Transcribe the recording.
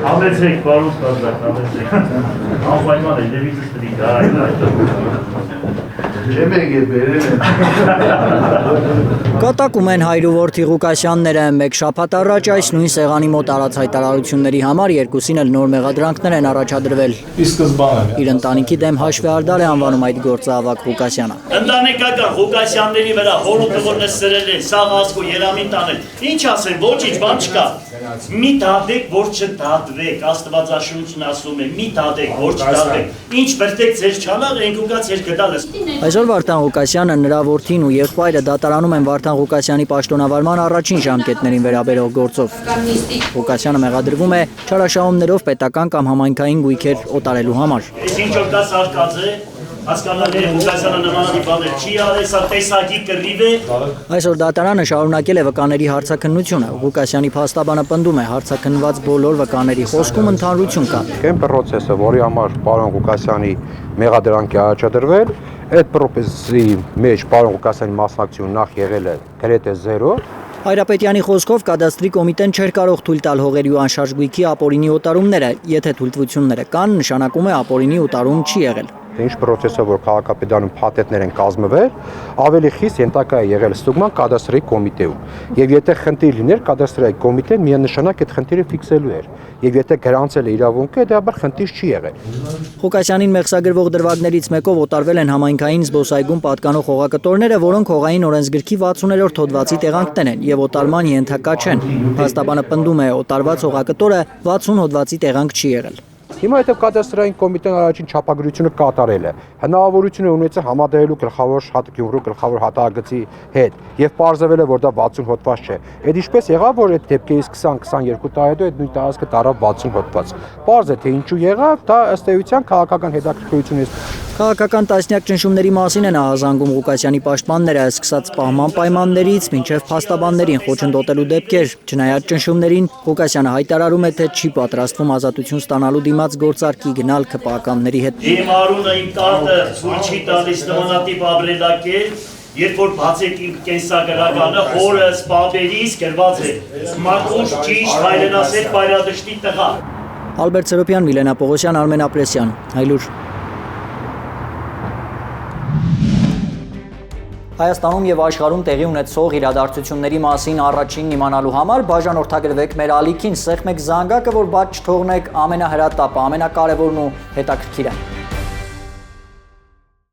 Համեցեք, պարոն Ստազակ, համեցեք։ Անպայման է, դեպիցս տրիկ, Չեմ եկել բերել են։ Կատակում են հայրուորդի Ղուկասյանները մեկ շաբաթ առաջ այս նույն սեղանի մոտ արած հայտարարությունների համար երկուսին էլ նոր մեղադրանքներ են առաջադրվել։ Իր ընտանիքի դեմ հաշվեհարդար է անվանում այդ գործը Ավագ Ղուկասյանը։ Ընտանեկական Ղուկասյանների վրա հորոտողորը սրել են, սաղ ասկու երամին տանել։ Ինչ ասեն, ոչինչ, բան չկա։ Մի դատեք, որ չդատվեք, Աստվածաշունչն ասում է, մի դատեք, որ չդատվեք։ Ինչ բրտեք ձեր չանաղ, ենք ուկա ձեր գդալս։ Այսօր Վարդան Ղուկասյանը, նրա որդին ու եղբայրը դատարանում են Վարդան Ղուկասյանի պաշտոնավարման առաջին ժամկետներին վերաբերող գործով։ Ղուկասյանը մեղադրվում է չարաշահումներով պետական կամ համայնքային գույքեր օտարելու համար։ Այս ինչ որ կա սարկած է, հասկանալի է Ղուկասյանը նմանատիպ բաներ չի արել, սա տեսակի կռիվ է։ Այսօր դատարանը շարունակել է վկաների հարցաքննությունը։ Ղուկասյանի փաստաբանը պնդում է, հարցաքննված բոլոր վկաների խոսքում ընդհանրություն կա։ Այն պրոցեսը, որի համար պարոն Ղուկասյանի մեղադրանքի առաջադրվել, այդ պրոցեսի մեջ պարոն Ղուկասյանի մասնակցությունը նախ եղել է գրեթե 0։ Հայրապետյանի խոսքով կադաստրի կոմիտեն չէր կարող թույլ տալ հողերի ու անշարժ գույքի ապօրինի օտարումները, եթե թույլտվությունները կան, նշանակում է ապօրինի օտարում չի եղել։ Ինչ պրոցեսով որ քաղաքապետարանում փաթեթներ են կազմվել, ավելի խիստ ենթակա է եղել ստուգման կադաստրի կոմիտեում։ Եվ եթե խնդիր լիներ, կադաստրի կոմիտեն միանշանակ այդ խնդիրը ֆիքսելու էր։ Եվ եթե գրանցել է իրավունքը, դեպաբար խնդիր չի եղել։ Ղուկասյանին մեղսագրվող դրվագներից մեկով օտարվել են համայնքային զբոսայգում պատկանող հողակտորները, որոնք հողային օրենսգրքի 60-րդ հոդվածի տեղանքներ են եւ օտարման ենթակա չեն։ Փաստաբանը պնդում է, օտարված հողակտորը 60 հոդվածի տեղանք չի եղել։ Հիմա եթե կադաստրային կոմիտեն առաջին չափագրությունը կատարել է, հնարավորություն է ունեցել համադրելու գլխավոր Գյումրու գլխավոր հատագծի հետ եւ պարզվել է, որ դա 60 հոդված չէ։ Այդ ինչպես եղավ, որ այդ դեպքերից 20-22 տարի հետո այդ նույն տարածքը դարավ 60 հոդված։ Պարզ է, թե ինչու եղավ, դա ըստ էության քաղաքական հետաքրքրություն է։ Քաղաքական տասնյակ ճնշումների մասին են ահազանգում Ղուկասյանի պաշտպանները, սկսած պահման պայմաններից մինչև փաստաբաններին խոչընդոտելու դեպքեր։ Չնայած ճնշումներին, Ղուկասյանը հայտարարում է, թե չի պատրաստվում ազատություն ստանալու դիմաց գործարքի գնալ ԿՊԱ-ականների հետ։ Իմ արունը իմ տատը ցույց չի տալիս նմանատիպ ապրելակերպ, երբ որ բացեք իմ կենսագրականը, հորը սպաբերից գրված է մաքուր ճիշտ հայրենասեր բայրադաշտի տղա։ Ալբերտ Սերոբյան, Միլենա Պողոսյան, Արմեն Ապրեսյան, Հայլուր։ Հայաստանում եւ աշխարհում տեղի ունեցող իրադարձությունների մասին առաջինն իմանալու համար բաժանորդագրվեք մեր ալիքին, սեղմեք զանգակը, որ բաց չթողնեք ամենահրատապը, ամենակարևորն ու հետաքրքիրը։